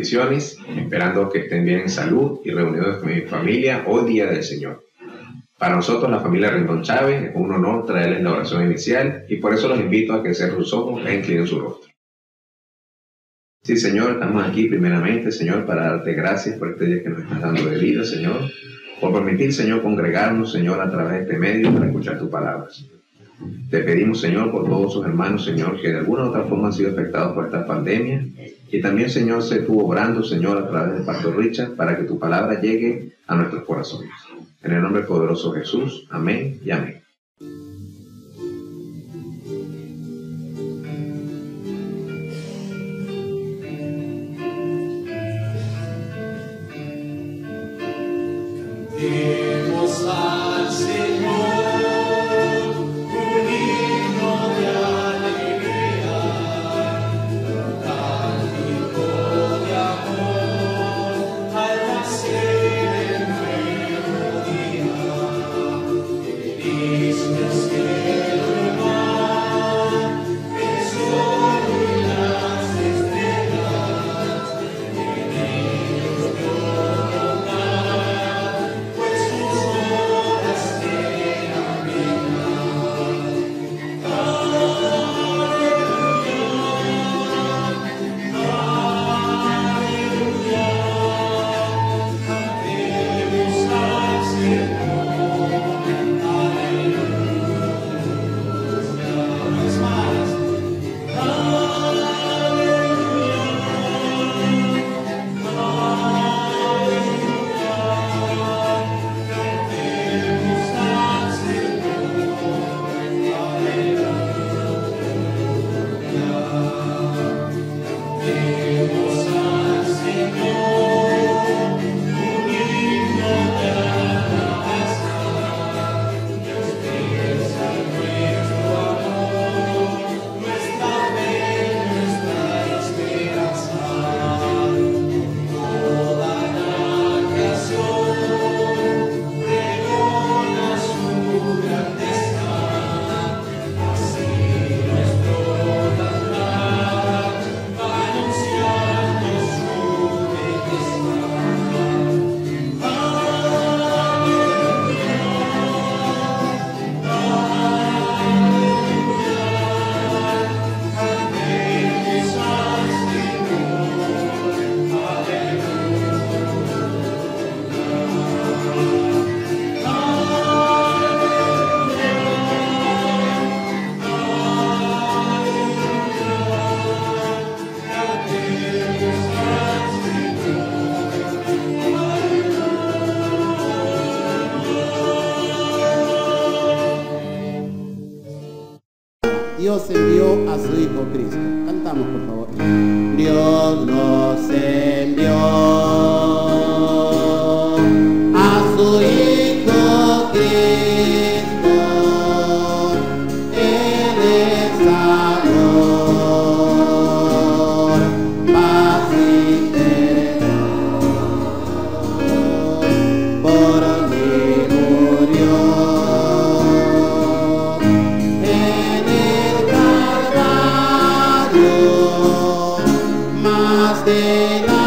bendiciones, esperando que estén bien en salud y reunidos con mi familia hoy día del Señor. Para nosotros, la familia Rendón Chávez, es un honor traerles la oración inicial y por eso los invito a que cierren sus ojos e inclinen su rostro. Sí, Señor, estamos aquí primeramente, Señor, para darte gracias por este día que nos estás dando de vida, Señor, por permitir, Señor, congregarnos, Señor, a través de este medio para escuchar tu palabra, Señor. Te pedimos, Señor, por todos sus hermanos, Señor, que de alguna u otra forma han sido afectados por esta pandemia, y también, Señor, se estuvo obrando, Señor, a través del Pastor Richard, para que tu palabra llegue a nuestros corazones. En el nombre poderoso de Jesús, amén y amén. Cantemos al Señor un himno de alegría, cántico de amor al nacer el nuevo día. Feliz es el lugar, el sol y las estrellas, en ellos llorar, pues sus obras eran dignas. Aleluya, cantemos al Señor, aleluya. Una vez más, cantemos al Señor, aleluya. Cantemos al Señor un himno de alabanza. Dios piensa en nuestro amor, nuestra fe, nuestra esperanza. Toda la creación pregona su grandeza, así nuestro cantar va anunciando su belleza. Cantemos al Señor, Dios envió a su Hijo Cristo. Cantamos, por favor. Dios nos envió a su Hijo Cristo. Él es amor, paz y perdón. Por mí murió. En el Calvario, más de la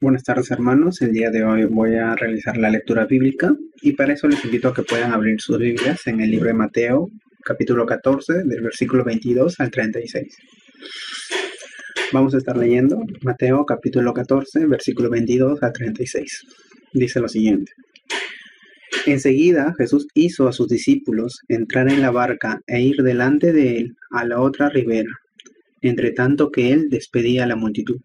Buenas tardes, hermanos. El día de hoy voy a realizar la lectura bíblica y para eso les invito a que puedan abrir sus Biblias en el libro de Mateo, capítulo 14, del versículo 22 al 36. Vamos a estar leyendo Mateo, capítulo 14, versículo 22 al 36. Dice lo siguiente. Enseguida Jesús hizo a sus discípulos entrar en la barca e ir delante de él a la otra ribera, entre tanto que él despedía a la multitud.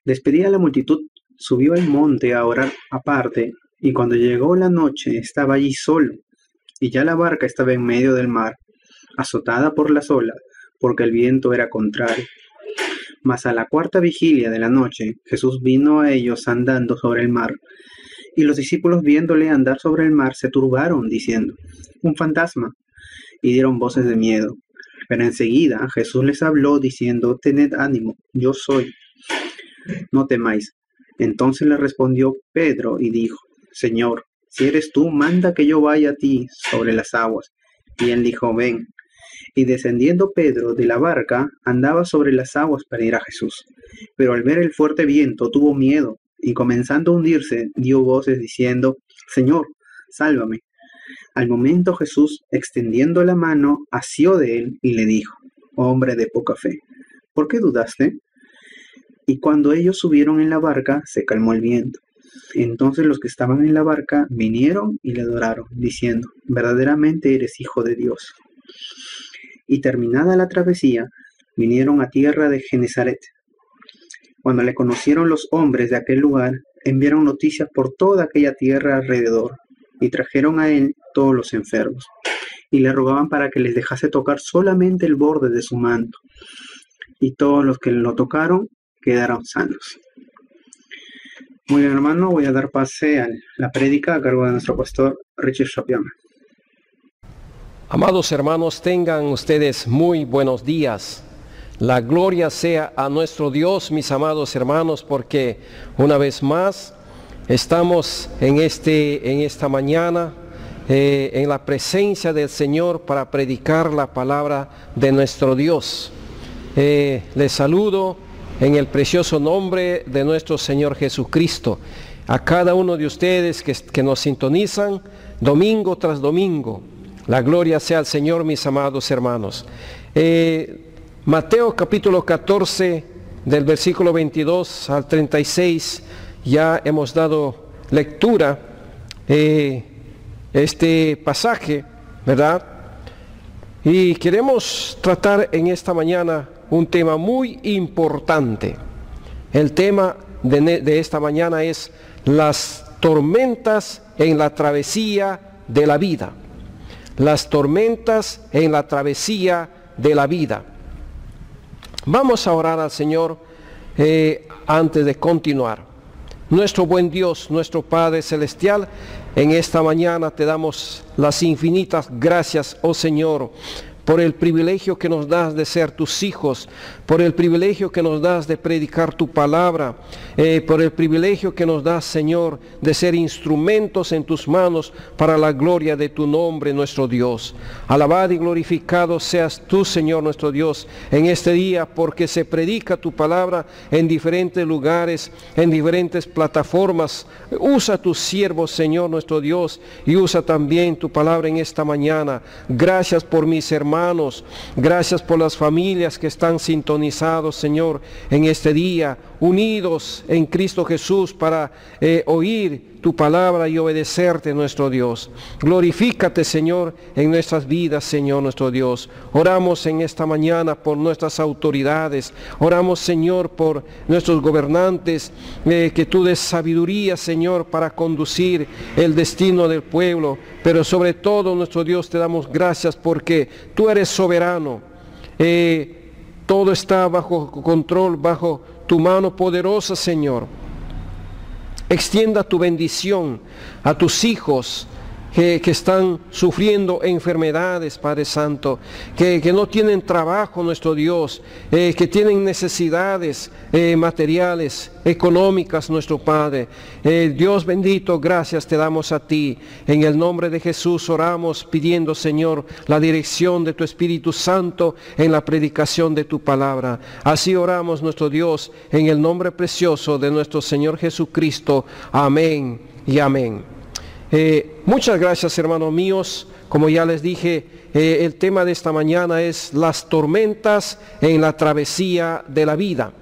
Despedida la multitud, subió al monte a orar aparte, y cuando llegó la noche estaba allí solo, y ya la barca estaba en medio del mar, azotada por las olas, porque el viento era contrario. Mas a la cuarta vigilia de la noche, Jesús vino a ellos andando sobre el mar, y los discípulos viéndole andar sobre el mar se turbaron, diciendo, «Un fantasma», y dieron voces de miedo. Pero enseguida Jesús les habló, diciendo, «Tened ánimo, yo soy. No temáis». Entonces le respondió Pedro y dijo, «Señor, si eres tú, manda que yo vaya a ti sobre las aguas». Y él dijo, «Ven». Y descendiendo Pedro de la barca, andaba sobre las aguas para ir a Jesús. Pero al ver el fuerte viento tuvo miedo, y comenzando a hundirse, dio voces diciendo, «Señor, sálvame». Al momento Jesús, extendiendo la mano, asió de él y le dijo, «Hombre de poca fe, ¿por qué dudaste?». Y cuando ellos subieron en la barca, se calmó el viento. Entonces los que estaban en la barca vinieron y le adoraron, diciendo, «Verdaderamente eres Hijo de Dios». Y terminada la travesía, vinieron a tierra de Genesaret. Cuando le conocieron los hombres de aquel lugar, enviaron noticias por toda aquella tierra alrededor, y trajeron a él todos los enfermos, y le rogaban para que les dejase tocar solamente el borde de su manto. Y todos los que lo tocaron quedaron sanos. Muy bien, hermano, voy a dar pase a la prédica a cargo de nuestro pastor Richard Shapian. Amados hermanos, tengan ustedes muy buenos días. La gloria sea a nuestro Dios, mis amados hermanos, porque una vez más estamos en esta mañana en la presencia del Señor para predicar la palabra de nuestro Dios. Les saludo en el precioso nombre de nuestro Señor Jesucristo. A cada uno de ustedes que nos sintonizan domingo tras domingo. La gloria sea al Señor, mis amados hermanos. Mateo capítulo 14, del versículo 22 al 36, ya hemos dado lectura este pasaje, ¿verdad? Y queremos tratar en esta mañana un tema muy importante. El tema de esta mañana es las tormentas en la travesía de la vida. Las tormentas en la travesía de la vida. Vamos a orar al Señor antes de continuar. Nuestro buen Dios, nuestro Padre Celestial, en esta mañana te damos las infinitas gracias, oh Señor, por el privilegio que nos das de ser tus hijos, por el privilegio que nos das de predicar tu palabra, por el privilegio que nos das, Señor, de ser instrumentos en tus manos para la gloria de tu nombre, nuestro Dios. Alabado y glorificado seas tú, Señor, nuestro Dios, en este día, porque se predica tu palabra en diferentes lugares, en diferentes plataformas. Usa tus siervos, Señor, nuestro Dios, y usa también tu palabra en esta mañana. Gracias por mis hermanos. Gracias por las familias que están sintonizados, Señor, en este día, unidos en Cristo Jesús para oír tu palabra y obedecerte, nuestro Dios. Glorifícate, Señor, en nuestras vidas, Señor, nuestro Dios. Oramos en esta mañana por nuestras autoridades. Oramos, Señor, por nuestros gobernantes, que tú des sabiduría, Señor, para conducir el destino del pueblo. Pero sobre todo, nuestro Dios, te damos gracias porque tú eres soberano. Todo está bajo control, bajo tu mano poderosa, Señor. Extienda tu bendición a tus hijos que están sufriendo enfermedades, Padre Santo, que no tienen trabajo, nuestro Dios, que tienen necesidades materiales, económicas, nuestro Padre. Dios bendito, gracias te damos a ti. En el nombre de Jesús oramos pidiendo, Señor, la dirección de tu Espíritu Santo en la predicación de tu palabra. Así oramos, nuestro Dios, en el nombre precioso de nuestro Señor Jesucristo. Amén y amén. Muchas gracias, hermanos míos. Como ya les dije, el tema de esta mañana es las tormentas en la travesía de la vida.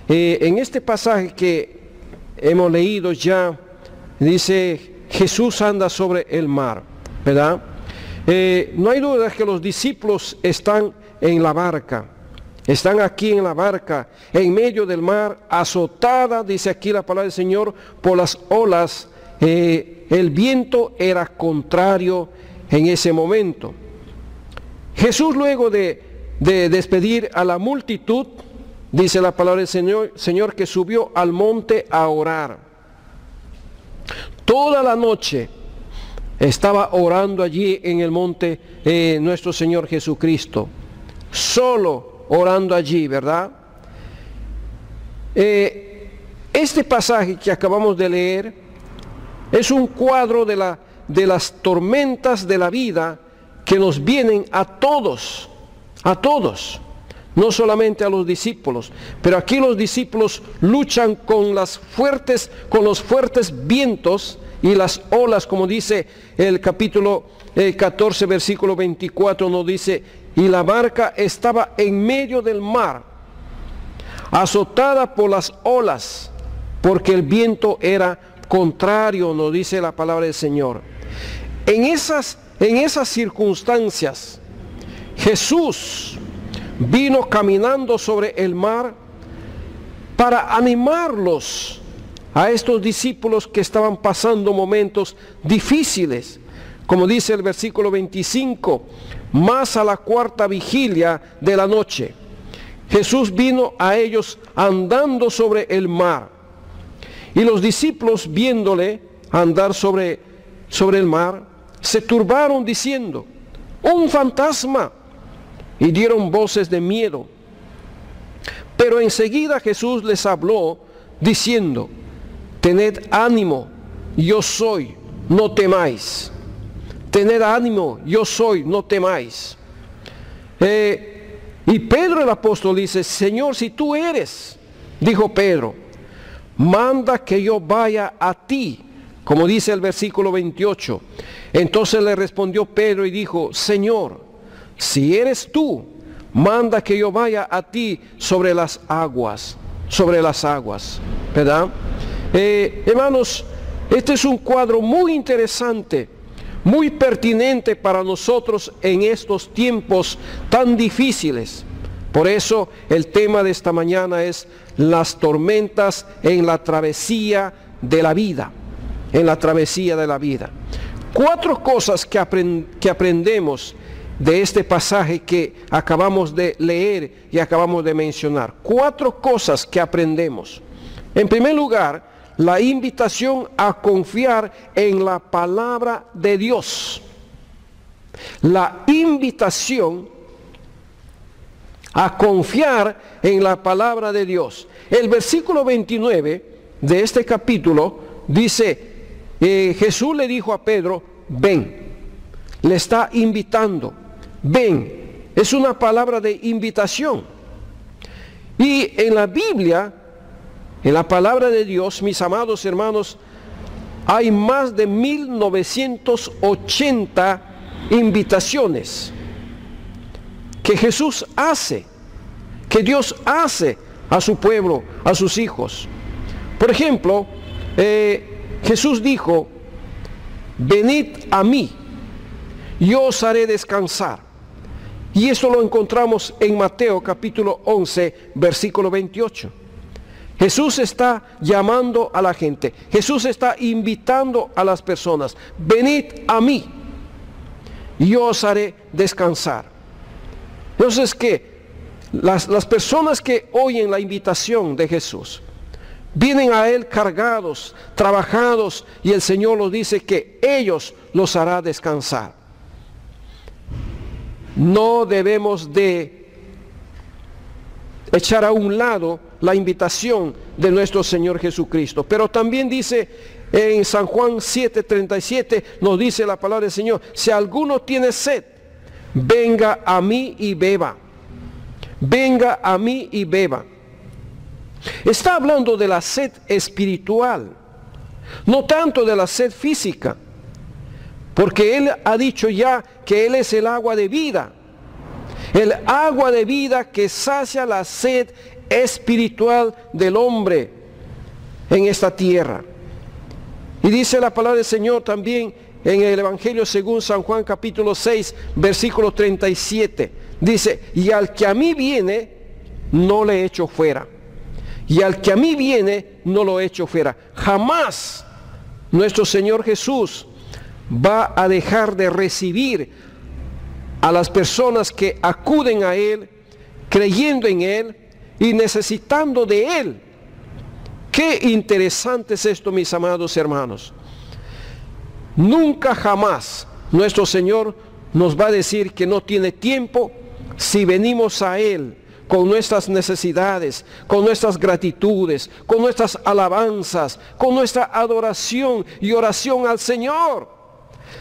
En este pasaje que hemos leído ya, dice, Jesús anda sobre el mar, ¿verdad? No hay duda que los discípulos están en la barca. Están aquí en la barca, en medio del mar, azotada, dice aquí la palabra del Señor, por las olas. El viento era contrario en ese momento. Jesús, luego de despedir a la multitud, dice la palabra del Señor que subió al monte a orar. Toda la noche estaba orando allí en el monte nuestro Señor Jesucristo, solo orando allí, ¿verdad? Este pasaje que acabamos de leer es un cuadro de las tormentas de la vida que nos vienen a todos, no solamente a los discípulos, pero aquí los discípulos luchan con los fuertes vientos y las olas, como dice el capítulo 14, versículo 24, nos dice, y la barca estaba en medio del mar, azotada por las olas, porque el viento era contrario, nos dice la palabra del Señor. En esas circunstancias, Jesús vino caminando sobre el mar para animarlos a estos discípulos que estaban pasando momentos difíciles. Como dice el versículo 25, más a la cuarta vigilia de la noche, Jesús vino a ellos andando sobre el mar. Y los discípulos, viéndole andar sobre el mar, se turbaron diciendo, ¡un fantasma! Y dieron voces de miedo. Pero enseguida Jesús les habló, diciendo, tened ánimo, yo soy, no temáis. Tened ánimo, yo soy, no temáis. Y Pedro el apóstol dice, Señor, si tú eres, dijo Pedro, manda que yo vaya a ti, como dice el versículo 28. Entonces le respondió Pedro y dijo, Señor, si eres tú, manda que yo vaya a ti sobre las aguas, ¿verdad? Hermanos, este es un cuadro muy interesante, muy pertinente para nosotros en estos tiempos tan difíciles. Por eso el tema de esta mañana es las tormentas en la travesía de la vida. En la travesía de la vida. 4 cosas que aprendemos de este pasaje que acabamos de leer y acabamos de mencionar. 4 cosas que aprendemos. En primer lugar, la invitación a confiar en la palabra de Dios. La invitación a confiar en la palabra de Dios. El versículo 29 de este capítulo dice, Jesús le dijo a Pedro, ven, le está invitando, ven, es una palabra de invitación. Y en la Biblia, en la palabra de Dios, mis amados hermanos, hay más de 1980 invitaciones que Jesús hace, que Dios hace a su pueblo, a sus hijos. Por ejemplo, Jesús dijo, venid a mí, yo os haré descansar. Y eso lo encontramos en Mateo capítulo 11, versículo 28. Jesús está llamando a la gente, Jesús está invitando a las personas, venid a mí, y yo os haré descansar. Entonces, que las personas que oyen la invitación de Jesús Vienen a Él cargados, trabajados, y el Señor los dice que ellos los hará descansar. No debemos de echar a un lado la invitación de nuestro Señor Jesucristo. Pero también dice en San Juan 7:37, nos dice la palabra del Señor: si alguno tiene sed, venga a mí y beba. Venga a mí y beba. Está hablando de la sed espiritual, no tanto de la sed física, porque Él ha dicho ya que Él es el agua de vida, el agua de vida que sacia la sed espiritual del hombre en esta tierra. Y dice la palabra del Señor también en el Evangelio según San Juan capítulo 6, versículo 37. Dice: y al que a mí viene, no le echo fuera. Y al que a mí viene, no lo echo fuera. Jamás nuestro Señor Jesús va a dejar de recibir a las personas que acuden a Él, creyendo en Él y necesitando de Él. Qué interesante es esto, mis amados hermanos. Nunca jamás nuestro Señor nos va a decir que no tiene tiempo si venimos a Él con nuestras necesidades, con nuestras gratitudes, con nuestras alabanzas, con nuestra adoración y oración al Señor.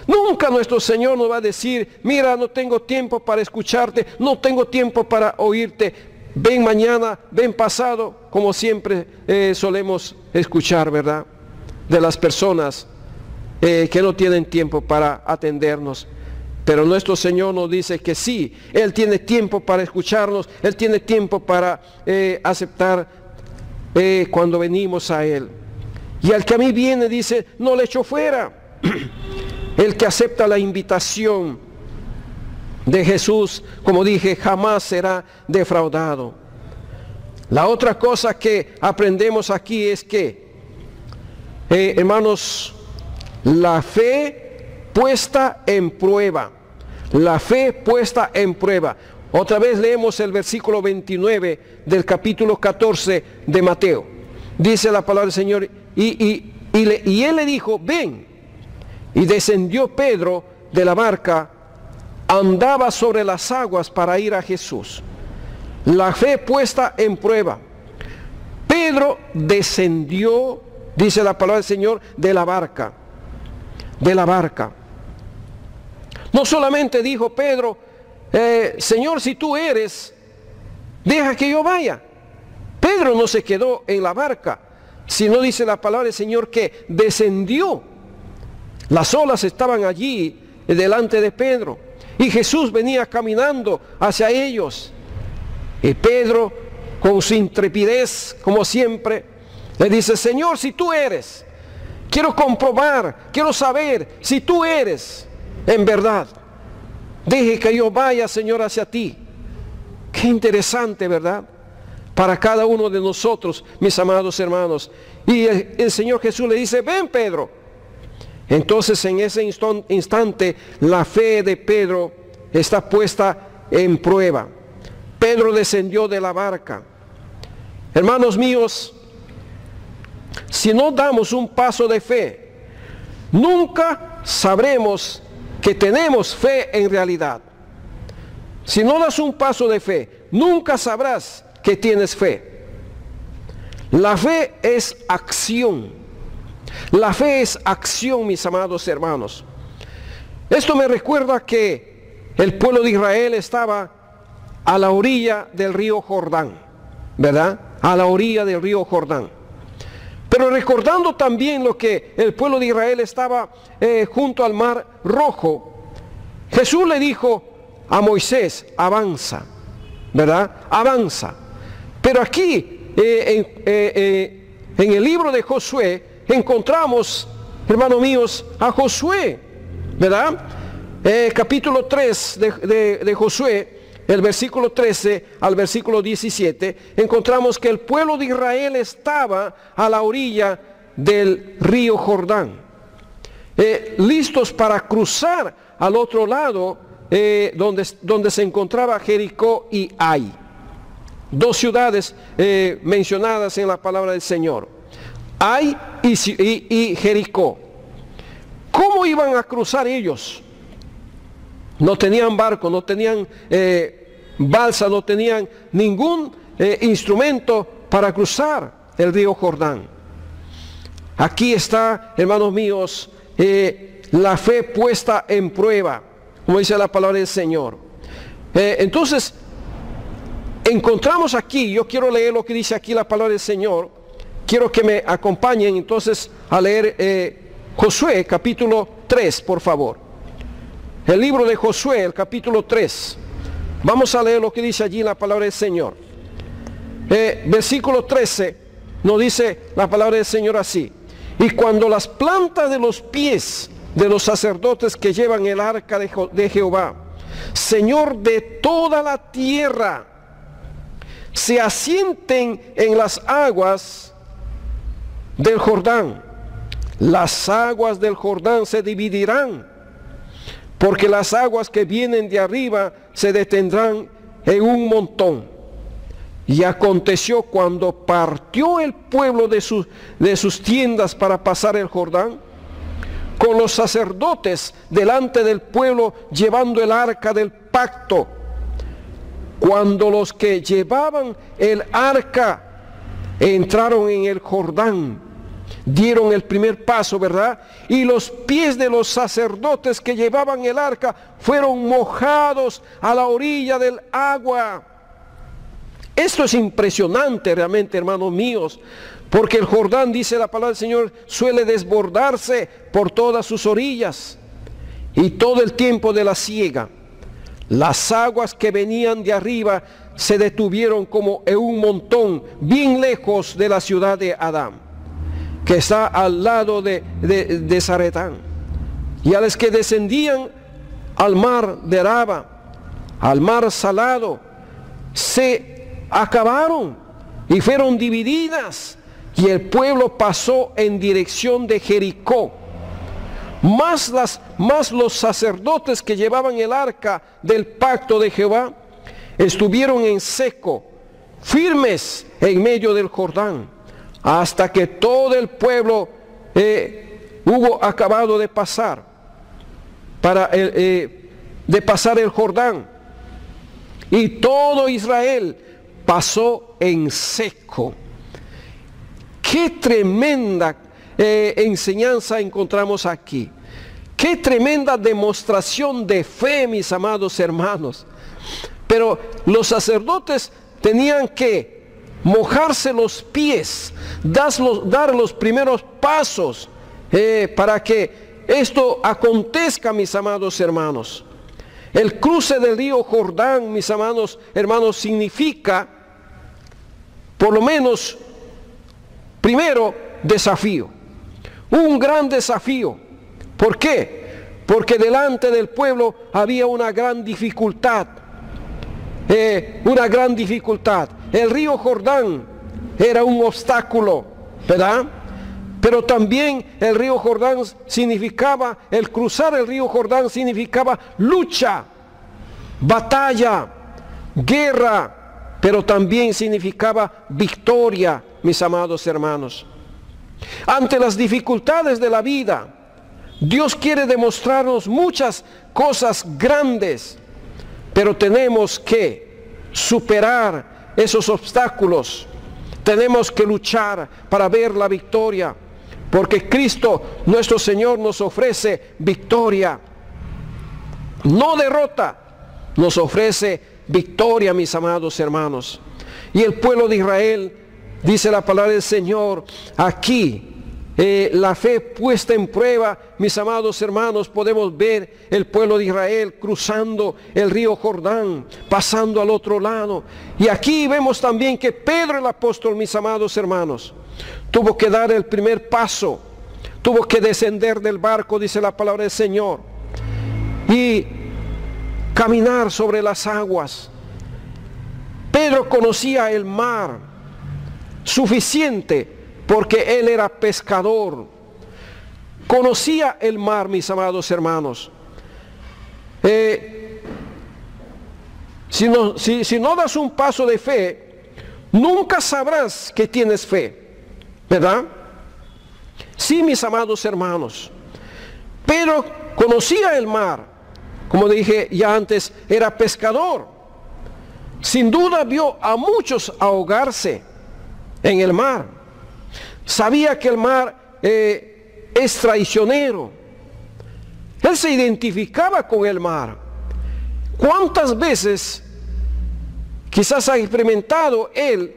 Nunca nuestro Señor nos va a decir: mira, no tengo tiempo para escucharte, no tengo tiempo para oírte, ven mañana, ven pasado, como siempre solemos escuchar, ¿verdad?, de las personas que no tienen tiempo para atendernos. Pero nuestro Señor nos dice que sí, Él tiene tiempo para escucharnos, Él tiene tiempo para aceptar cuando venimos a Él. Y al que a mí viene, dice, no le echo fuera. El que acepta la invitación de Jesús, como dije, jamás será defraudado. La otra cosa que aprendemos aquí es que, hermanos, la fe puesta en prueba. La fe puesta en prueba. Otra vez leemos el versículo 29 del capítulo 14 de Mateo. Dice la palabra del Señor: y Él le dijo: ven. Y descendió Pedro de la barca, andaba sobre las aguas para ir a Jesús. La fe puesta en prueba. Pedro descendió, dice la palabra del Señor, de la barca. De la barca. No solamente dijo Pedro: Señor, si tú eres, deja que yo vaya. Pedro no se quedó en la barca, sino dice la palabra del Señor que descendió. Las olas estaban allí delante de Pedro y Jesús venía caminando hacia ellos. Y Pedro, con su intrepidez, como siempre, le dice: Señor, si tú eres, quiero comprobar, quiero saber si tú eres en verdad. Deje que yo vaya, Señor, hacia ti. Qué interesante, ¿verdad? Para cada uno de nosotros, mis amados hermanos. Y el Señor Jesús le dice: ven, Pedro. Entonces, en ese instante, la fe de Pedro está puesta en prueba. Pedro descendió de la barca. Hermanos míos, si no damos un paso de fe, nunca sabremos que tenemos fe en realidad. Si no das un paso de fe, nunca sabrás que tienes fe. La fe es acción. La fe es acción, mis amados hermanos. Esto me recuerda que el pueblo de Israel estaba a la orilla del río Jordán, ¿verdad? A la orilla del río Jordán. Pero recordando también lo que el pueblo de Israel estaba junto al mar Rojo, Jesús le dijo a Moisés: avanza, ¿verdad? Avanza. Pero aquí, en el libro de Josué, encontramos, hermanos míos, a Josué, ¿verdad? Capítulo 3 de Josué, el versículo 13 al versículo 17, encontramos que el pueblo de Israel estaba a la orilla del río Jordán, listos para cruzar al otro lado, donde se encontraba Jericó y Ai, dos ciudades mencionadas en la palabra del Señor. Ai y Jericó. ¿Cómo iban a cruzar ellos? No tenían barco, no tenían balsa, no tenían ningún instrumento para cruzar el río Jordán. Aquí está, hermanos míos, la fe puesta en prueba, como dice la palabra del Señor. Entonces, encontramos aquí, yo quiero leer lo que dice aquí la palabra del Señor. Quiero que me acompañen entonces a leer Josué capítulo 3, por favor. El libro de Josué, el capítulo 3. Vamos a leer lo que dice allí la palabra del Señor. Versículo 13 nos dice la palabra del Señor así: y cuando las plantas de los pies de los sacerdotes que llevan el arca de Jehová, Señor de toda la tierra, se asienten en las aguas del Jordán, las aguas del Jordán se dividirán, porque las aguas que vienen de arriba se detendrán en un montón. Y aconteció cuando partió el pueblo de sus tiendas para pasar el Jordán, con los sacerdotes delante del pueblo llevando el arca del pacto, cuando los que llevaban el arca entraron en el Jordán, dieron el primer paso, ¿verdad? Y los pies de los sacerdotes que llevaban el arca fueron mojados a la orilla del agua. Esto es impresionante realmente, hermanos míos, porque el Jordán, dice la palabra del Señor, suele desbordarse por todas sus orillas. Y todo el tiempo de la siega, las aguas que venían de arriba se detuvieron como en un montón, bien lejos de la ciudad de Adán, que está al lado de Zaretán. Y a los que descendían al mar de Araba, al mar salado, se acabaron y fueron divididas, y el pueblo pasó en dirección de Jericó. Más los sacerdotes que llevaban el arca del pacto de Jehová estuvieron en seco, firmes en medio del Jordán, hasta que todo el pueblo hubo acabado de pasar el Jordán, y todo Israel pasó en seco. Qué tremenda enseñanza encontramos aquí. Qué tremenda demostración de fe, mis amados hermanos. Pero los sacerdotes tenían que mojarse los pies, dar los primeros pasos para que esto acontezca, mis amados hermanos. El cruce del río Jordán, mis amados hermanos, significa, por lo menos, primero, desafío. Un gran desafío. ¿Por qué? Porque delante del pueblo había una gran dificultad. El río Jordán era un obstáculo, ¿verdad? Pero también el río Jordán significaba, el cruzar el río Jordán significaba lucha, batalla, guerra, pero también significaba victoria, mis amados hermanos. Ante las dificultades de la vida, Dios quiere demostrarnos muchas cosas grandes, pero tenemos que superar esos obstáculos. Tenemos que luchar para ver la victoria, porque Cristo, nuestro Señor, nos ofrece victoria, no derrota, nos ofrece victoria, mis amados hermanos. Y el pueblo de Israel, dice la palabra del Señor, aquí, la fe puesta en prueba, mis amados hermanos, podemos ver el pueblo de Israel cruzando el río Jordán, pasando al otro lado. Y aquí vemos también que Pedro el apóstol, mis amados hermanos, tuvo que dar el primer paso, tuvo que descender del barco, dice la palabra del Señor, y caminar sobre las aguas. Pedro conocía el mar suficiente, porque él era pescador. Conocía el mar, mis amados hermanos. Si no das un paso de fe, nunca sabrás que tienes fe, ¿verdad? Sí, mis amados hermanos. Pedro conocía el mar. Como dije ya antes, era pescador. Sin duda vio a muchos ahogarse en el mar. Sabía que el mar es traicionero. Él se identificaba con el mar. ¿Cuántas veces quizás ha experimentado él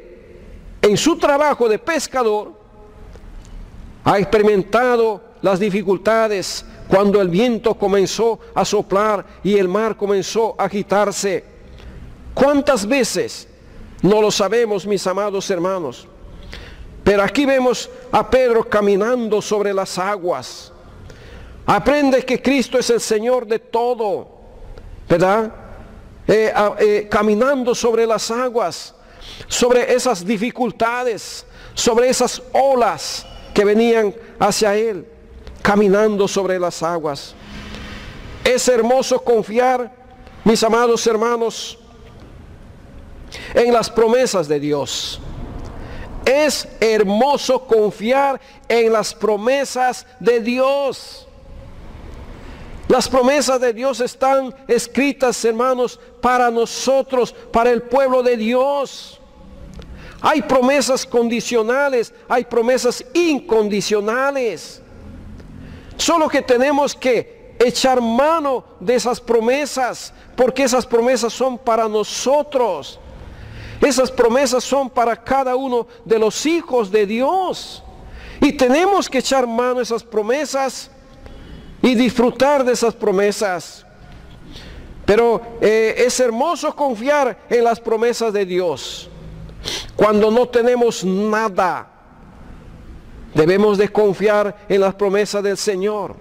en su trabajo de pescador? Ha experimentado las dificultades cuando el viento comenzó a soplar y el mar comenzó a agitarse. ¿Cuántas veces? No lo sabemos, mis amados hermanos. Pero aquí vemos a Pedro caminando sobre las aguas. Aprende que Cristo es el Señor de todo, ¿verdad? Caminando sobre las aguas, sobre esas dificultades, sobre esas olas que venían hacia él, caminando sobre las aguas. Es hermoso confiar, mis amados hermanos, en las promesas de Dios. Es hermoso confiar en las promesas de Dios. Las promesas de Dios están escritas, hermanos, para nosotros, para el pueblo de Dios. Hay promesas condicionales, hay promesas incondicionales. Solo que tenemos que echar mano de esas promesas, porque esas promesas son para nosotros. Esas promesas son para cada uno de los hijos de Dios. Y tenemos que echar mano de esas promesas y disfrutar de esas promesas. Pero es hermoso confiar en las promesas de Dios. Cuando no tenemos nada, debemos de confiar en las promesas del Señor.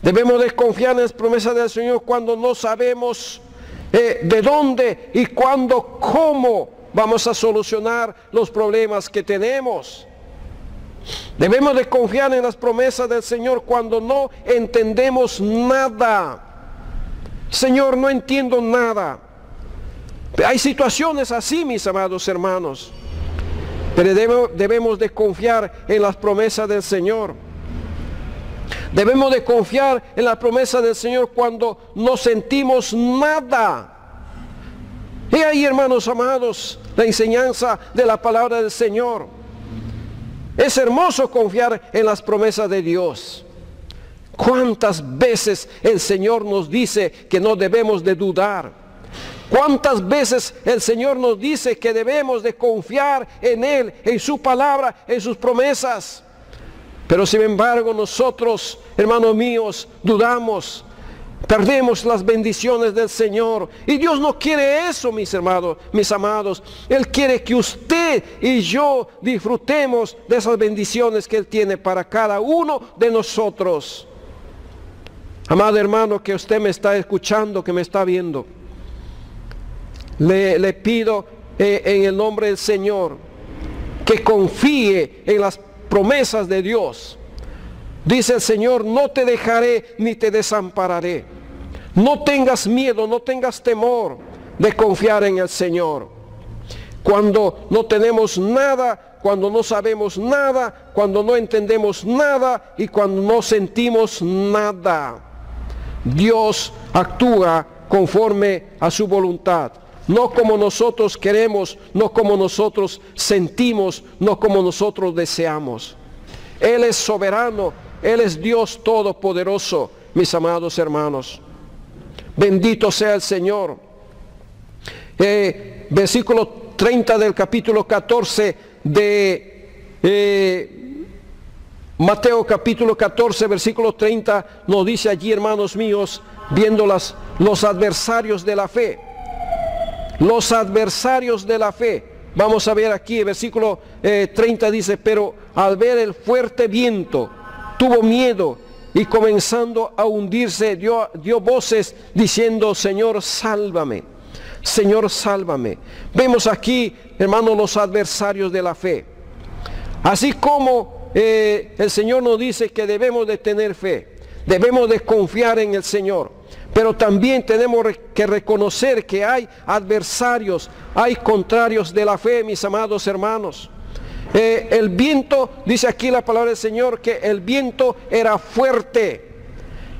Debemos de confiar en las promesas del Señor cuando no sabemos de dónde y cuándo, cómo vamos a solucionar los problemas que tenemos. Debemos de confiar en las promesas del Señor cuando no entendemos nada. Señor, no entiendo nada. Hay situaciones así, mis amados hermanos. Pero debemos de confiar en las promesas del Señor. Debemos de confiar en la promesa del Señor cuando no sentimos nada. Y ahí, hermanos amados, la enseñanza de la palabra del Señor. Es hermoso confiar en las promesas de Dios. ¿Cuántas veces el Señor nos dice que no debemos de dudar? ¿Cuántas veces el Señor nos dice que debemos de confiar en Él, en su palabra, en sus promesas? Pero sin embargo nosotros, hermanos míos, dudamos, perdemos las bendiciones del Señor. Y Dios no quiere eso, mis hermanos, mis amados. Él quiere que usted y yo disfrutemos de esas bendiciones que Él tiene para cada uno de nosotros. Amado hermano, que usted me está escuchando, que me está viendo, le pido en el nombre del Señor que confíe en las promesas de Dios. Dice el Señor: no te dejaré ni te desampararé. No tengas miedo, no tengas temor de confiar en el Señor. Cuando no tenemos nada, cuando no sabemos nada, cuando no entendemos nada y cuando no sentimos nada, Dios actúa conforme a su voluntad. No como nosotros queremos, no como nosotros sentimos, no como nosotros deseamos. Él es soberano, Él es Dios todopoderoso, mis amados hermanos. Bendito sea el Señor. Versículo 30 del capítulo 14 de Mateo capítulo 14, versículo 30, nos dice allí, hermanos míos, viendo los adversarios de la fe. Los adversarios de la fe. Vamos a ver aquí, el versículo 30 dice: pero al ver el fuerte viento, tuvo miedo y comenzando a hundirse, dio voces diciendo: Señor, sálvame. Señor, sálvame. Vemos aquí, hermanos, los adversarios de la fe. Así como el Señor nos dice que debemos de tener fe, debemos de confiar en el Señor. Pero también tenemos que reconocer que hay adversarios, hay contrarios de la fe, mis amados hermanos. el viento, dice aquí la palabra del Señor, que el viento era fuerte.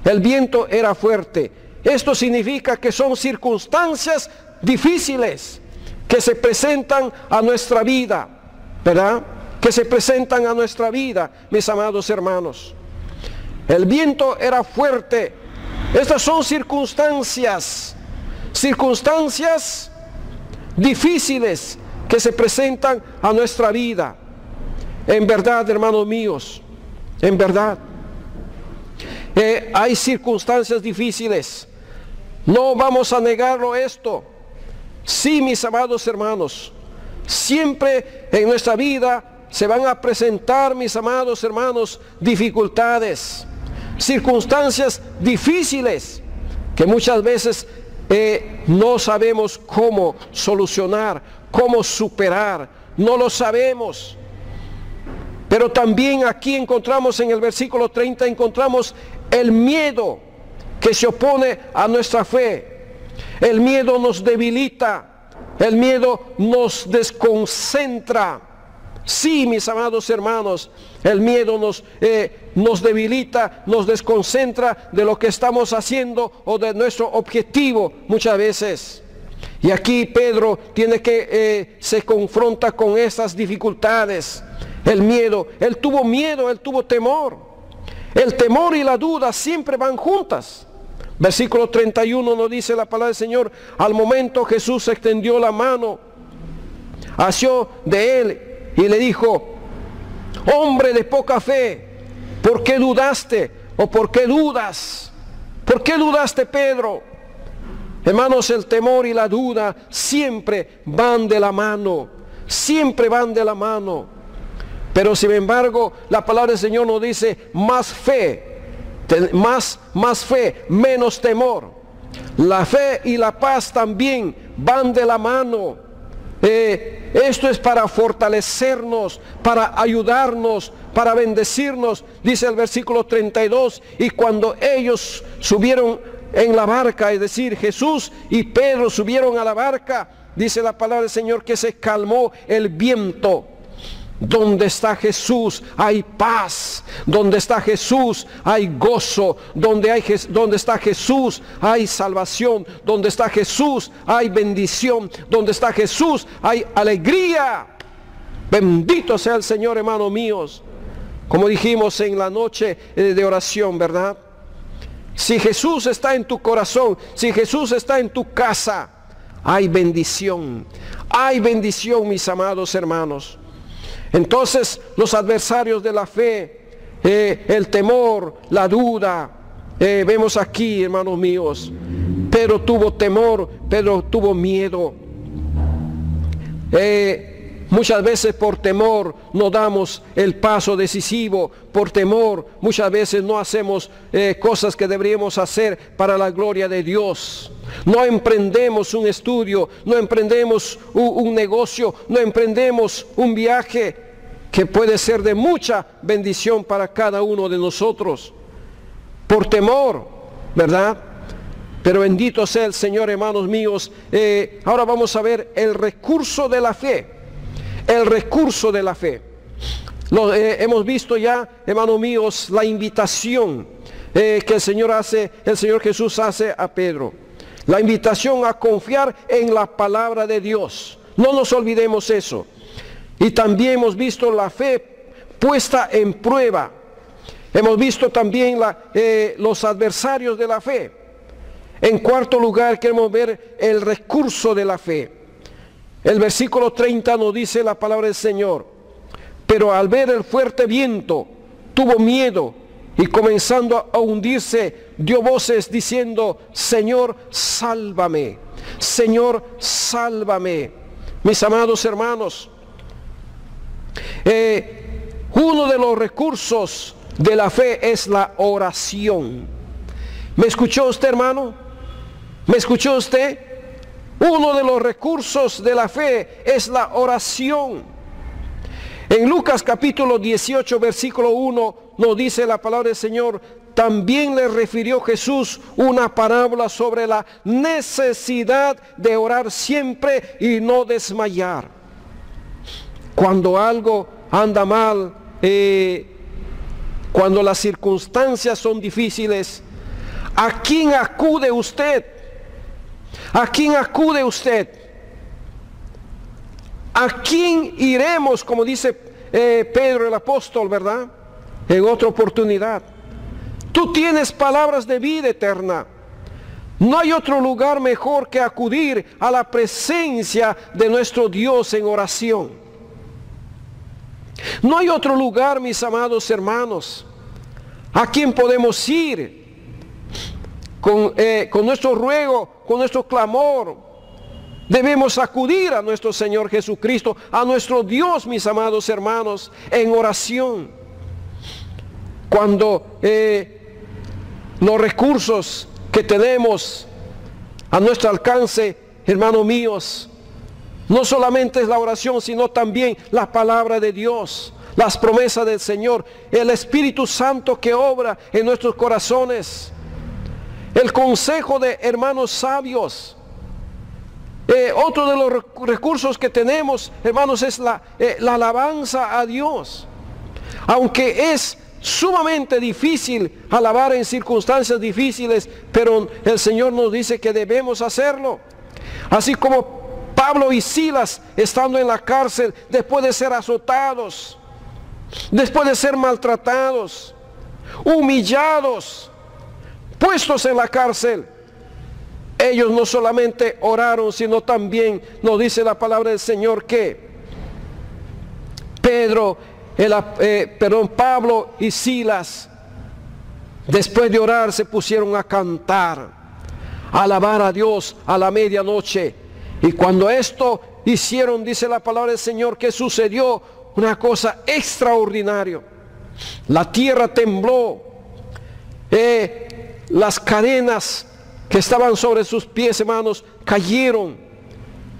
El viento era fuerte. Esto significa que son circunstancias difíciles que se presentan a nuestra vida, ¿verdad? Que se presentan a nuestra vida, mis amados hermanos. El viento era fuerte. Estas son circunstancias difíciles que se presentan a nuestra vida. En verdad, hermanos míos, en verdad, hay circunstancias difíciles. No vamos a negarlo esto. Sí, mis amados hermanos, siempre en nuestra vida se van a presentar, mis amados hermanos, dificultades, circunstancias difíciles que muchas veces no sabemos cómo solucionar, cómo superar, no lo sabemos. Pero también aquí encontramos en el versículo 30, encontramos el miedo que se opone a nuestra fe. El miedo nos debilita, el miedo nos desconcentra. Sí, mis amados hermanos, el miedo nos debilita, nos desconcentra de lo que estamos haciendo o de nuestro objetivo muchas veces. Y aquí Pedro se confronta con estas dificultades. El miedo, él tuvo miedo, él tuvo temor. El temor y la duda siempre van juntas. Versículo 31 nos dice la palabra del Señor: al momento Jesús extendió la mano, asió de él y le dijo: hombre de poca fe, ¿por qué dudaste? ¿O por qué dudas? ¿Por qué dudaste, Pedro? Hermanos, el temor y la duda siempre van de la mano, siempre van de la mano. Pero sin embargo, la palabra del Señor nos dice: más fe, más fe, menos temor. La fe y la paz también van de la mano. Esto es para fortalecernos, para ayudarnos, para bendecirnos. Dice el versículo 32, y cuando ellos subieron en la barca, es decir, Jesús y Pedro subieron a la barca, dice la palabra del Señor que se calmó el viento. Donde está Jesús hay paz, donde está Jesús hay gozo, donde está Jesús hay salvación, donde está Jesús hay bendición, donde está Jesús hay alegría. Bendito sea el Señor, hermanos míos. Como dijimos en la noche de oración, ¿verdad? Si Jesús está en tu corazón, si Jesús está en tu casa, hay bendición, mis amados hermanos. Entonces los adversarios de la fe, el temor, la duda, vemos aquí, hermanos míos, Pedro tuvo temor, Pedro tuvo miedo. Muchas veces por temor no damos el paso decisivo, por temor muchas veces no hacemos cosas que deberíamos hacer para la gloria de Dios. No emprendemos un estudio, no emprendemos un negocio, no emprendemos un viaje que puede ser de mucha bendición para cada uno de nosotros. Por temor, ¿verdad? Pero bendito sea el Señor, hermanos míos. Ahora vamos a ver el recurso de la fe. El recurso de la fe. Hemos visto ya, hermanos míos, la invitación que el Señor Jesús hace a Pedro. La invitación a confiar en la palabra de Dios. No nos olvidemos eso. Y también hemos visto la fe puesta en prueba. Hemos visto también los adversarios de la fe. En cuarto lugar, queremos ver el recurso de la fe. El versículo 30 nos dice la palabra del Señor: pero al ver el fuerte viento, tuvo miedo y comenzando a hundirse, dio voces diciendo: Señor, sálvame, Señor, sálvame. Mis amados hermanos, uno de los recursos de la fe es la oración. ¿Me escuchó usted, hermano? ¿Me escuchó usted? Uno de los recursos de la fe es la oración. En Lucas capítulo 18, versículo 1, nos dice la palabra del Señor: también le refirió Jesús una parábola sobre la necesidad de orar siempre y no desmayar. Cuando algo anda mal, cuando las circunstancias son difíciles, ¿a quién acude usted? ¿A quién acude usted? ¿A quién iremos? Como dice Pedro el apóstol, ¿verdad? En otra oportunidad. Tú tienes palabras de vida eterna. No hay otro lugar mejor que acudir a la presencia de nuestro Dios en oración. No hay otro lugar, mis amados hermanos, a quien podemos ir con nuestro ruego, con nuestro clamor. Debemos acudir a nuestro Señor Jesucristo, a nuestro Dios, mis amados hermanos, en oración. Cuando los recursos que tenemos a nuestro alcance, hermanos míos, no solamente es la oración, sino también la palabra de Dios, las promesas del Señor, el Espíritu Santo que obra en nuestros corazones, el consejo de hermanos sabios. Otro de los recursos que tenemos, hermanos, es la alabanza a Dios. Aunque es sumamente difícil alabar en circunstancias difíciles, pero el Señor nos dice que debemos hacerlo. Así como Pablo y Silas, estando en la cárcel, después de ser azotados, después de ser maltratados, humillados, puestos en la cárcel, ellos no solamente oraron, sino también nos dice la palabra del Señor que Pablo y Silas, después de orar, se pusieron a cantar, a alabar a Dios a la medianoche. Y cuando esto hicieron, dice la palabra del Señor, que sucedió una cosa extraordinaria. La tierra tembló, las cadenas que estaban sobre sus pies, hermanos, cayeron,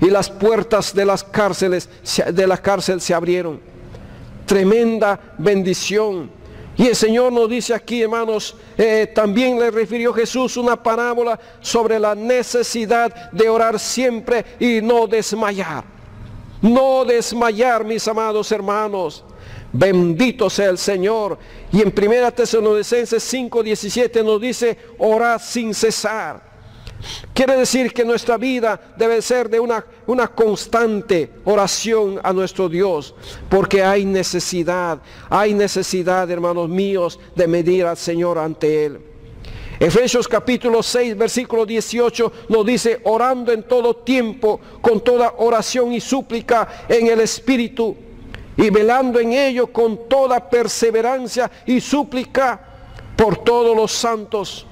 y las puertas de las cárceles, de la cárcel se abrieron. Tremenda bendición. Y el Señor nos dice aquí, hermanos, también le refirió Jesús una parábola sobre la necesidad de orar siempre y no desmayar. No desmayar, mis amados hermanos. Bendito sea el Señor. Y en 1 Tesalonicenses 5:17 nos dice, orad sin cesar. Quiere decir que nuestra vida debe ser de una constante oración a nuestro Dios, porque hay necesidad, hermanos míos, de medir al Señor ante Él. Efesios capítulo 6, versículo 18 nos dice, orando en todo tiempo, con toda oración y súplica en el Espíritu, y velando en ello con toda perseverancia y súplica por todos los santos.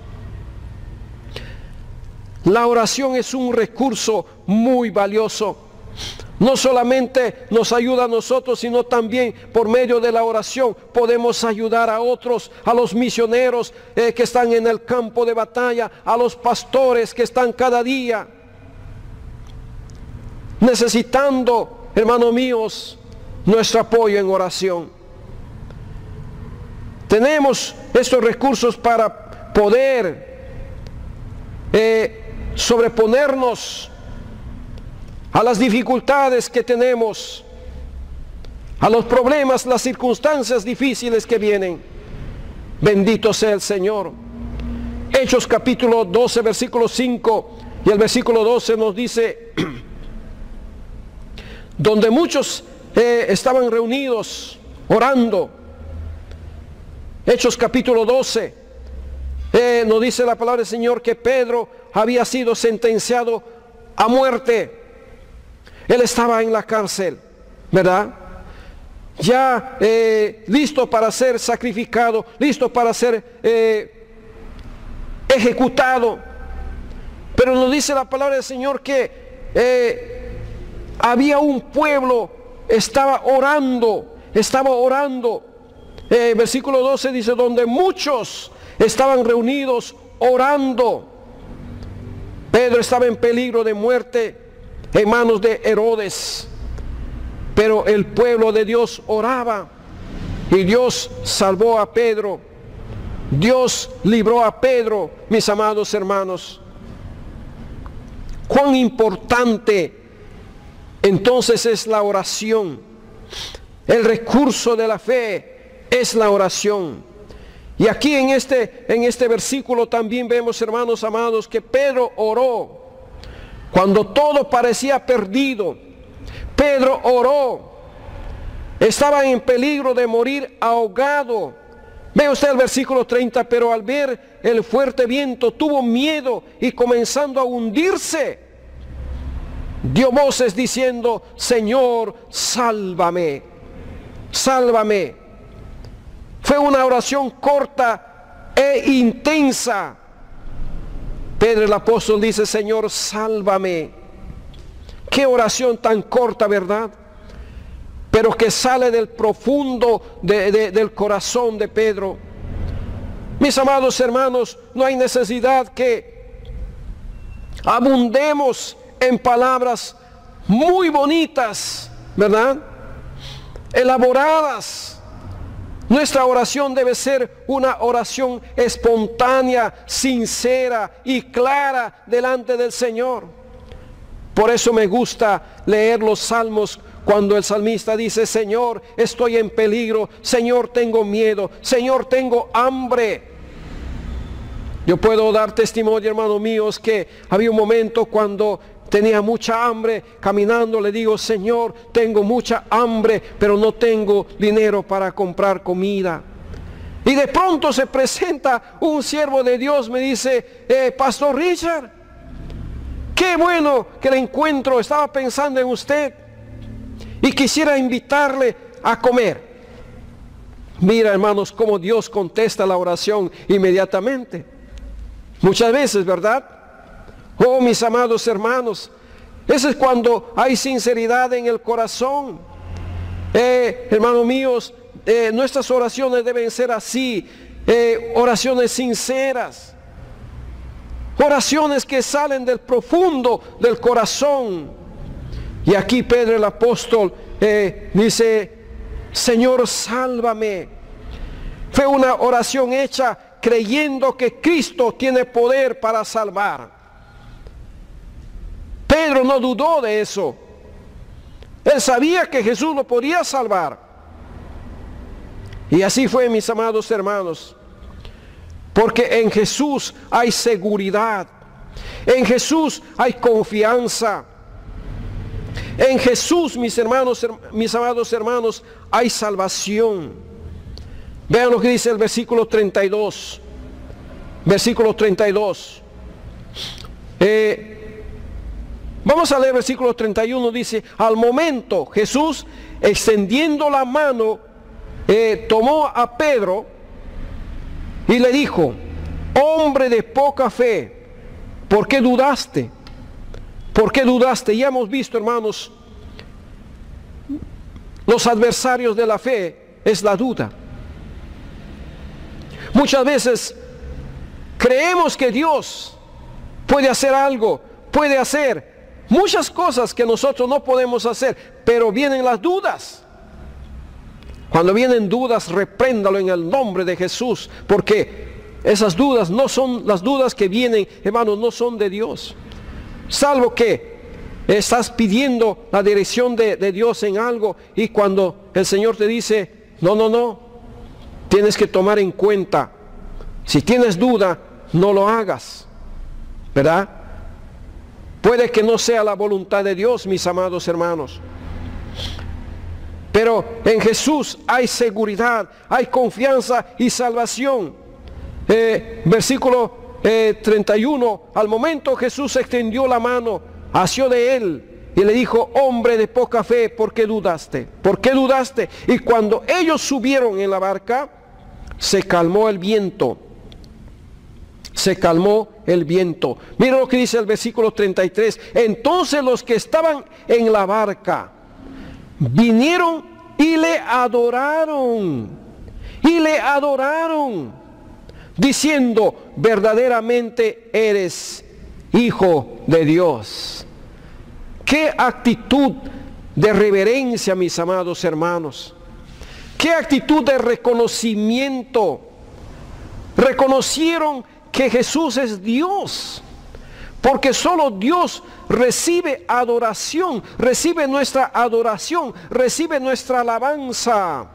La oración es un recurso muy valioso. No solamente nos ayuda a nosotros, sino también por medio de la oración podemos ayudar a otros, a los misioneros que están en el campo de batalla, a los pastores que están cada día necesitando, hermanos míos, nuestro apoyo en oración. Tenemos estos recursos para poder sobreponernos a las dificultades que tenemos, a los problemas, las circunstancias difíciles que vienen. Bendito sea el Señor. Hechos capítulo 12, versículo 5 y el versículo 12 nos dice, donde muchos estaban reunidos orando. Hechos capítulo 12, nos dice la palabra del Señor que Pedro había sido sentenciado a muerte. Él estaba en la cárcel, ¿verdad? Ya listo para ser sacrificado, listo para ser ejecutado. Pero nos dice la palabra del Señor que había un pueblo, estaba orando. Versículo 12 dice, donde muchos estaban reunidos orando. Pedro estaba en peligro de muerte en manos de Herodes, pero el pueblo de Dios oraba y Dios salvó a Pedro. Dios libró a Pedro, mis amados hermanos. Cuán importante entonces es la oración. El recurso de la fe es la oración. Y aquí en este versículo también vemos, hermanos amados, que Pedro oró cuando todo parecía perdido. Pedro oró. Estaban en peligro de morir ahogado. Ve usted el versículo 30, pero al ver el fuerte viento tuvo miedo y comenzando a hundirse, dio voces diciendo: Señor, sálvame, sálvame. Fue una oración corta e intensa. Pedro el apóstol dice: Señor, sálvame. Qué oración tan corta, ¿verdad? Pero que sale del profundo del corazón de Pedro. Mis amados hermanos, no hay necesidad que abundemos en palabras muy bonitas, ¿verdad? Elaboradas. Nuestra oración debe ser una oración espontánea, sincera y clara delante del Señor. Por eso me gusta leer los salmos cuando el salmista dice: Señor, estoy en peligro, Señor, tengo miedo, Señor, tengo hambre. Yo puedo dar testimonio, hermanos míos, que había un momento cuando tenía mucha hambre, caminando le digo: Señor, tengo mucha hambre, pero no tengo dinero para comprar comida. Y de pronto se presenta un siervo de Dios, me dice: Pastor Richard, qué bueno que le encuentro, estaba pensando en usted y quisiera invitarle a comer. Mira, hermanos, cómo Dios contesta la oración inmediatamente. Muchas veces, ¿verdad? Oh, mis amados hermanos, eso es cuando hay sinceridad en el corazón. Hermanos míos, nuestras oraciones deben ser así, oraciones sinceras, oraciones que salen del profundo del corazón. Y aquí Pedro el apóstol dice: Señor, sálvame. Fue una oración hecha creyendo que Cristo tiene poder para salvar. Pedro no dudó de eso. Él sabía que Jesús lo podía salvar. Y así fue, mis amados hermanos. Porque en Jesús hay seguridad. En Jesús hay confianza. En Jesús, mis hermanos, mis amados hermanos, hay salvación. Vean lo que dice el versículo 32. Versículo 32. Vamos a leer el versículo 31. Dice: al momento Jesús, extendiendo la mano, tomó a Pedro y le dijo: hombre de poca fe, ¿por qué dudaste? ¿Por qué dudaste? Ya hemos visto, hermanos, los adversarios de la fe es la duda. Muchas veces creemos que Dios puede hacer algo, puede hacer muchas cosas que nosotros no podemos hacer, pero vienen las dudas. Cuando vienen dudas, repréndalo en el nombre de Jesús, porque esas dudas no son las dudas que vienen, hermanos, no son de Dios. Salvo que estás pidiendo la dirección de Dios en algo, y cuando el Señor te dice: no, tienes que tomar en cuenta, si tienes duda, no lo hagas, ¿verdad? Puede que no sea la voluntad de Dios, mis amados hermanos, pero en Jesús hay seguridad, hay confianza y salvación. Versículo 31, al momento Jesús extendió la mano, asió de él y le dijo: hombre de poca fe, ¿por qué dudaste? ¿Por qué dudaste? Y cuando ellos subieron en la barca, se calmó el viento. Se calmó el viento. Mira lo que dice el versículo 33. Entonces los que estaban en la barca vinieron y le adoraron. Y le adoraron, diciendo: verdaderamente eres Hijo de Dios. Qué actitud de reverencia, mis amados hermanos. Qué actitud de reconocimiento. Reconocieron que Jesús es Dios. Porque solo Dios recibe adoración, recibe nuestra adoración, recibe nuestra alabanza.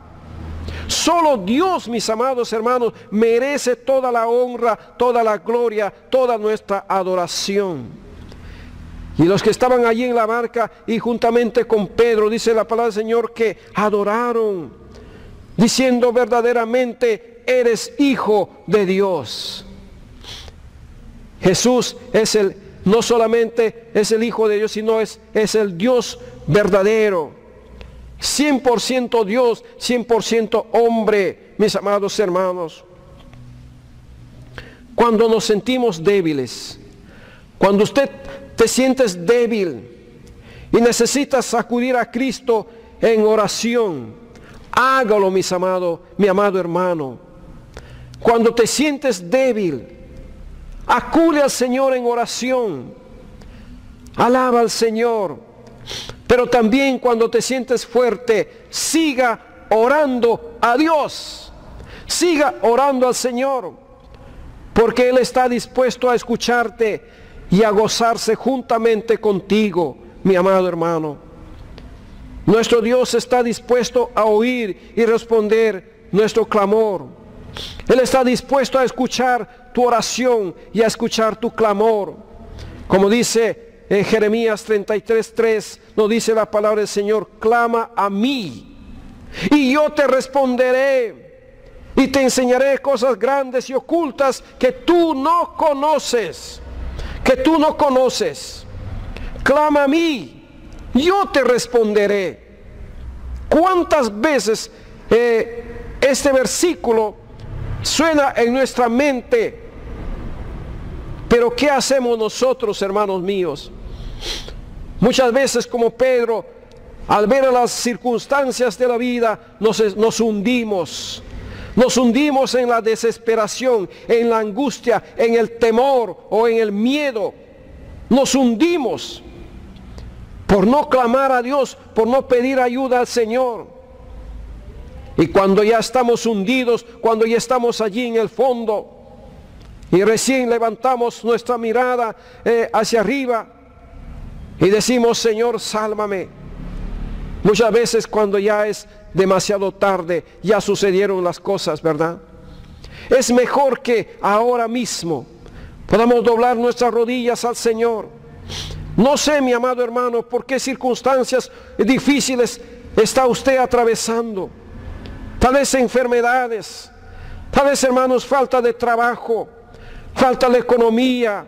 Solo Dios, mis amados hermanos, merece toda la honra, toda la gloria, toda nuestra adoración. Y los que estaban allí en la barca y juntamente con Pedro, dice la palabra del Señor, que adoraron, diciendo verdaderamente, eres hijo de Dios. Jesús no solamente es el Hijo de Dios, sino es el Dios verdadero. 100% Dios, 100% hombre, mis amados hermanos. Cuando nos sentimos débiles, cuando usted te sientes débil y necesitas acudir a Cristo en oración, hágalo, mi amado hermano. Cuando te sientes débil, acude al Señor en oración, alaba al Señor. Pero también cuando te sientes fuerte, siga orando a Dios, siga orando al Señor, porque Él está dispuesto a escucharte y a gozarse juntamente contigo, mi amado hermano. Nuestro Dios está dispuesto a oír y responder nuestro clamor. Él está dispuesto a escuchar tu oración y a escuchar tu clamor. Como dice en Jeremías 33:3, nos dice la palabra del Señor, clama a mí y yo te responderé y te enseñaré cosas grandes y ocultas que tú no conoces, Clama a mí, yo te responderé. ¿Cuántas veces este versículo suena en nuestra mente? Pero ¿qué hacemos nosotros, hermanos míos? Muchas veces, como Pedro, al ver las circunstancias de la vida, nos hundimos. Nos hundimos en la desesperación, en la angustia, en el temor o en el miedo. Nos hundimos por no clamar a Dios, por no pedir ayuda al Señor. Y cuando ya estamos hundidos, cuando ya estamos allí en el fondo, y recién levantamos nuestra mirada hacia arriba y decimos, Señor, sálvame. Muchas veces cuando ya es demasiado tarde, ya sucedieron las cosas, ¿verdad? Es mejor que ahora mismo podamos doblar nuestras rodillas al Señor. No sé, mi amado hermano, por qué circunstancias difíciles está usted atravesando. Tal vez enfermedades, tal vez, hermanos, falta de trabajo, falta de economía,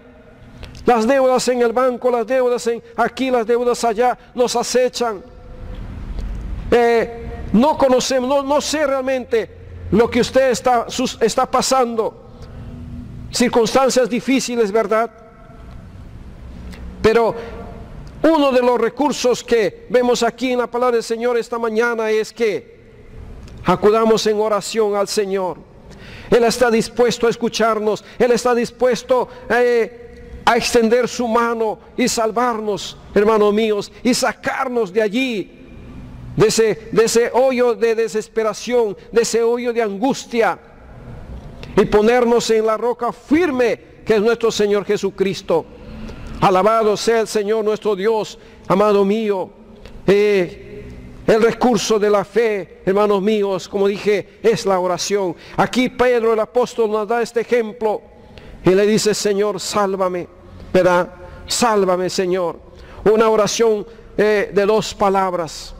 las deudas en el banco, las deudas aquí, las deudas allá, nos acechan. No conocemos, no sé realmente lo que usted está pasando. Circunstancias difíciles, ¿verdad? Pero uno de los recursos que vemos aquí en la palabra del Señor esta mañana es que acudamos en oración al Señor. Él está dispuesto a escucharnos. Él está dispuesto a extender su mano y salvarnos, hermanos míos, y sacarnos de allí, de ese hoyo de desesperación, de ese hoyo de angustia, y ponernos en la roca firme que es nuestro Señor Jesucristo. Alabado sea el Señor nuestro Dios, amado mío. El recurso de la fe, hermanos míos, como dije, es la oración. Aquí Pedro, el apóstol, nos da este ejemplo y le dice, Señor, sálvame, ¿verdad? Sálvame, Señor. Una oración de dos palabras.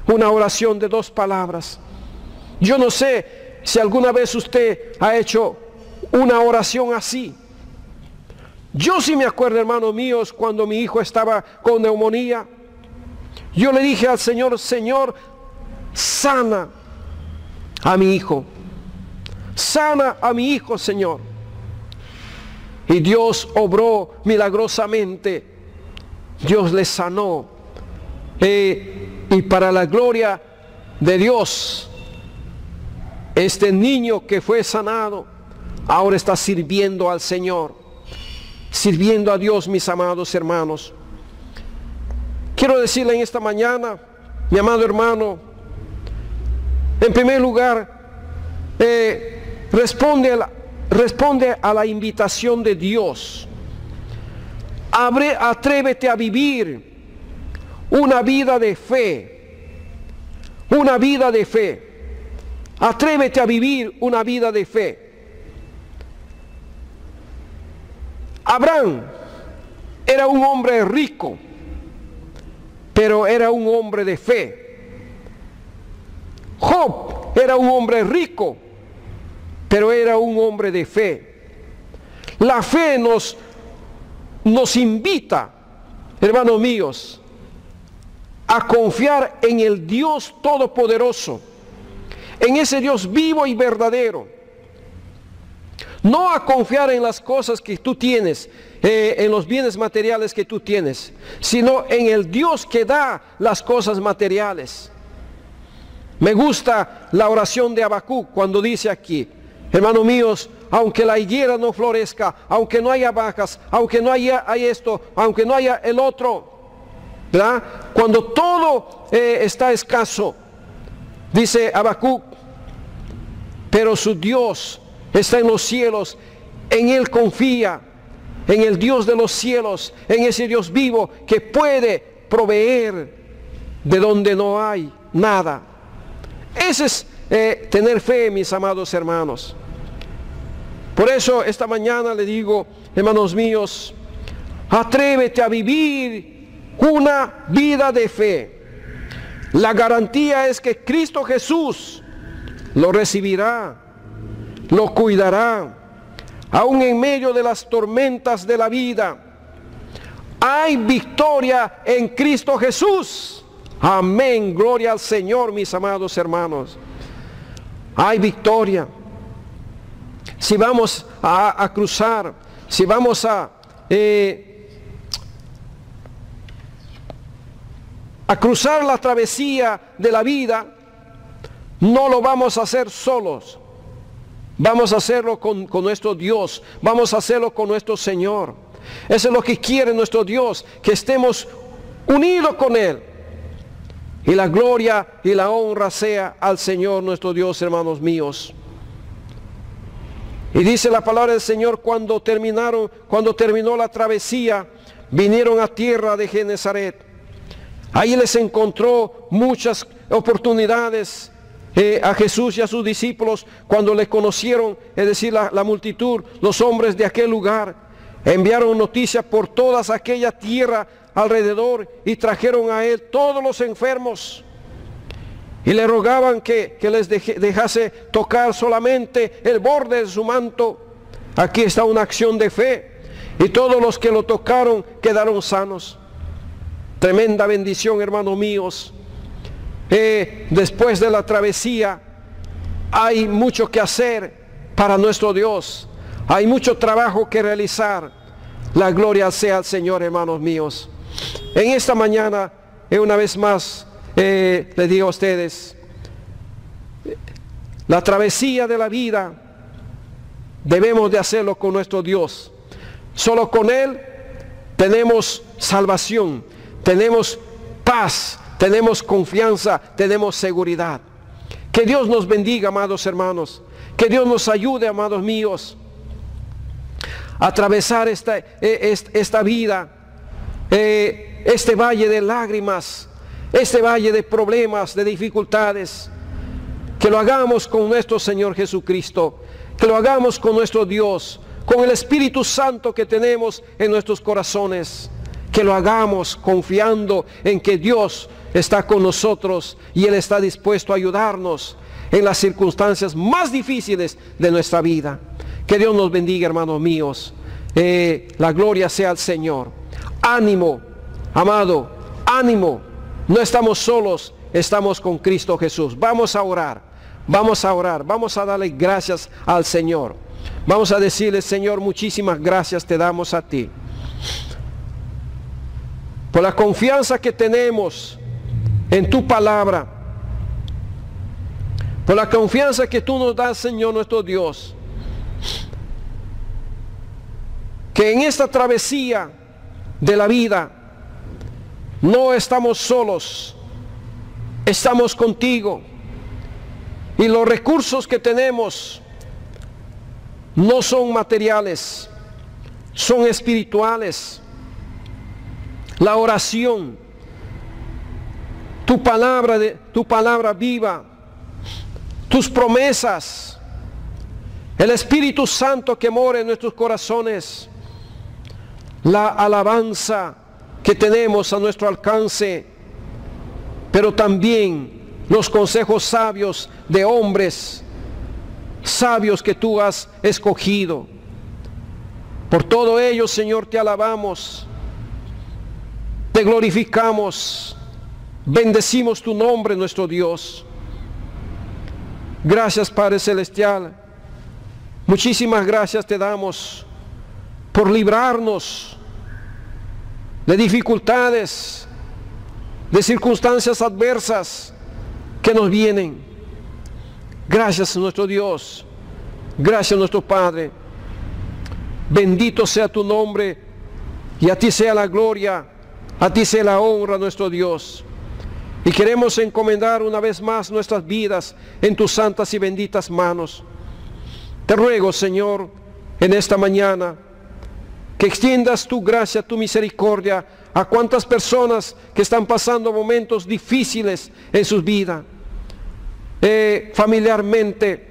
Una oración de dos palabras. Yo no sé si alguna vez usted ha hecho una oración así. Yo sí me acuerdo, hermanos míos, cuando mi hijo estaba con neumonía. Yo le dije al Señor, Señor, sana a mi hijo. Sana a mi hijo, Señor. Y Dios obró milagrosamente. Dios le sanó. Y para la gloria de Dios, este niño que fue sanado, ahora está sirviendo al Señor. Sirviendo a Dios, mis amados hermanos. Quiero decirle en esta mañana, mi amado hermano, en primer lugar, responde a la invitación de Dios. Atrévete a vivir una vida de fe. Una vida de fe. Atrévete a vivir una vida de fe. Abraham era un hombre rico, pero era un hombre de fe. Job era un hombre rico, pero era un hombre de fe. La fe nos invita, hermanos míos, a confiar en el Dios Todopoderoso, en ese Dios vivo y verdadero. No a confiar en las cosas que tú tienes, en los bienes materiales que tú tienes, sino en el Dios que da las cosas materiales. Me gusta la oración de Habacuc cuando dice aquí, hermanos míos, aunque la higuera no florezca, aunque no haya vacas, aunque no haya esto, aunque no haya el otro, ¿verdad? Cuando todo está escaso, dice Habacuc, pero su Dios está en los cielos, en Él confía, en el Dios de los cielos, en ese Dios vivo que puede proveer de donde no hay nada. Ese es tener fe, mis amados hermanos. Por eso esta mañana le digo, hermanos míos, atrévete a vivir una vida de fe. La garantía es que Cristo Jesús lo recibirá, lo cuidará, aún en medio de las tormentas de la vida. Hay victoria en Cristo Jesús. Amén, gloria al Señor, mis amados hermanos. Hay victoria. Si vamos a cruzar, si vamos a cruzar la travesía de la vida, no lo vamos a hacer solos. Vamos a hacerlo con nuestro Dios, vamos a hacerlo con nuestro Señor. Eso es lo que quiere nuestro Dios, que estemos unidos con Él. Y la gloria y la honra sea al Señor nuestro Dios, hermanos míos. Y dice la palabra del Señor, cuando terminó la travesía, vinieron a tierra de Genezaret. Ahí les encontró muchas oportunidades a Jesús y a sus discípulos cuando le conocieron, es decir, la multitud, los hombres de aquel lugar. Enviaron noticias por toda aquella tierra alrededor y trajeron a Él todos los enfermos. Y le rogaban que les dejase tocar solamente el borde de su manto. Aquí está una acción de fe. Y todos los que lo tocaron quedaron sanos. Tremenda bendición, hermanos míos. Después de la travesía hay mucho que hacer para nuestro Dios. Hay mucho trabajo que realizar. La gloria sea al Señor, hermanos míos. En esta mañana, una vez más, les digo a ustedes, la travesía de la vida debemos de hacerlo con nuestro Dios. Solo con Él tenemos salvación, tenemos paz, tenemos confianza, tenemos seguridad. Que Dios nos bendiga, amados hermanos. Que Dios nos ayude, amados míos, a atravesar esta vida, este valle de lágrimas, este valle de problemas, de dificultades. Que lo hagamos con nuestro Señor Jesucristo, que lo hagamos con nuestro Dios, con el Espíritu Santo que tenemos en nuestros corazones. Que lo hagamos confiando en que Dios está con nosotros y Él está dispuesto a ayudarnos en las circunstancias más difíciles de nuestra vida. Que Dios nos bendiga, hermanos míos. La gloria sea al Señor. Ánimo, amado, ánimo. No estamos solos, estamos con Cristo Jesús. Vamos a orar, vamos a orar, vamos a darle gracias al Señor. Vamos a decirle, Señor, muchísimas gracias te damos a ti. Por la confianza que tenemos en tu palabra. Por la confianza que tú nos das, Señor nuestro Dios. Que en esta travesía de la vida no estamos solos, estamos contigo. Y los recursos que tenemos no son materiales, son espirituales. la oración, tu palabra viva, tus promesas, el Espíritu Santo que mora en nuestros corazones, la alabanza que tenemos a nuestro alcance, pero también los consejos sabios de hombres sabios que tú has escogido. Por todo ello, Señor, te alabamos, te glorificamos, bendecimos tu nombre, nuestro Dios. Gracias, Padre Celestial. Muchísimas gracias te damos por librarnos de dificultades, de circunstancias adversas que nos vienen. Gracias, nuestro Dios. Gracias, nuestro Padre. Bendito sea tu nombre, y a ti sea la gloria, a ti sea la honra, nuestro Dios. Y queremos encomendar una vez más nuestras vidas en tus santas y benditas manos. Te ruego, Señor, en esta mañana, que extiendas tu gracia, tu misericordia a cuantas personas que están pasando momentos difíciles en sus vidas, familiarmente,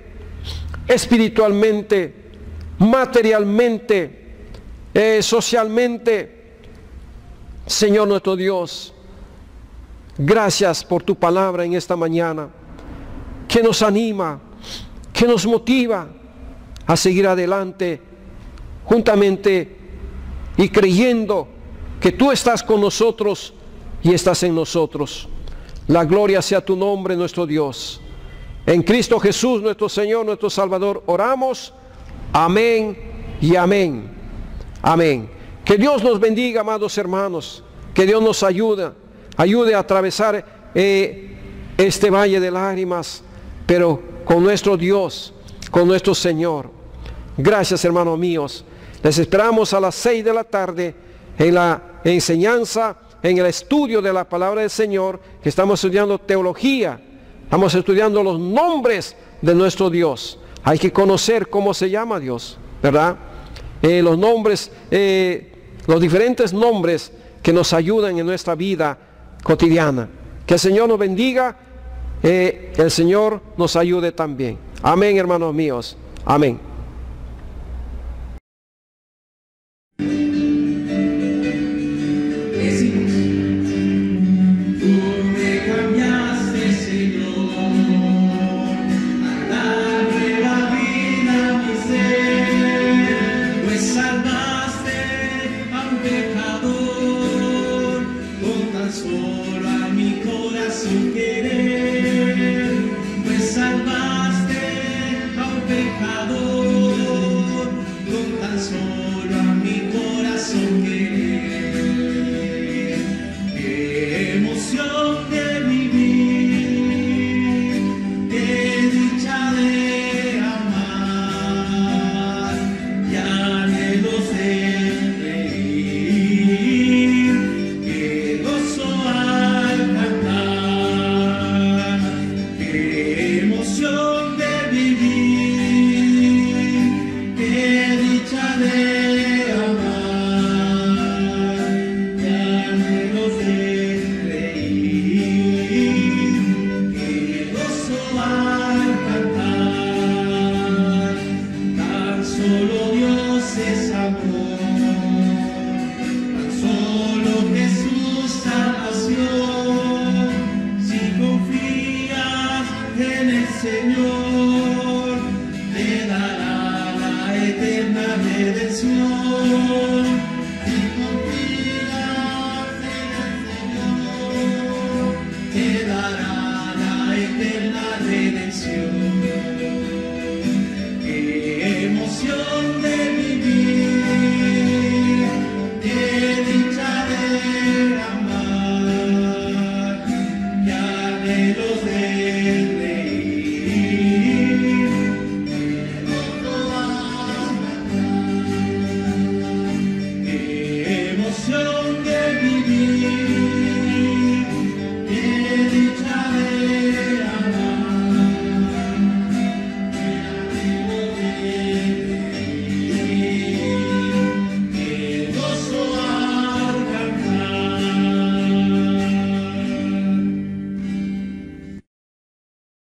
espiritualmente, materialmente, socialmente. Señor nuestro Dios, gracias por tu palabra en esta mañana, que nos anima, que nos motiva a seguir adelante juntamente y creyendo que tú estás con nosotros y estás en nosotros. La gloria sea tu nombre, nuestro Dios. En Cristo Jesús, nuestro Señor, nuestro Salvador, oramos. Amén y amén. Amén. Que Dios nos bendiga, amados hermanos. Que Dios nos ayude a atravesar este valle de lágrimas, pero con nuestro Dios, con nuestro Señor. Gracias, hermanos míos. Les esperamos a las 6 de la tarde en la enseñanza, en el estudio de la palabra del Señor, que estamos estudiando teología. Estamos estudiando los nombres de nuestro Dios. Hay que conocer cómo se llama Dios, ¿verdad? Los nombres, los diferentes nombres que nos ayudan en nuestra vida cotidiana. Que el Señor nos bendiga, el Señor nos ayude también. Amén, hermanos míos. Amén. Señor, te dará la eterna redención.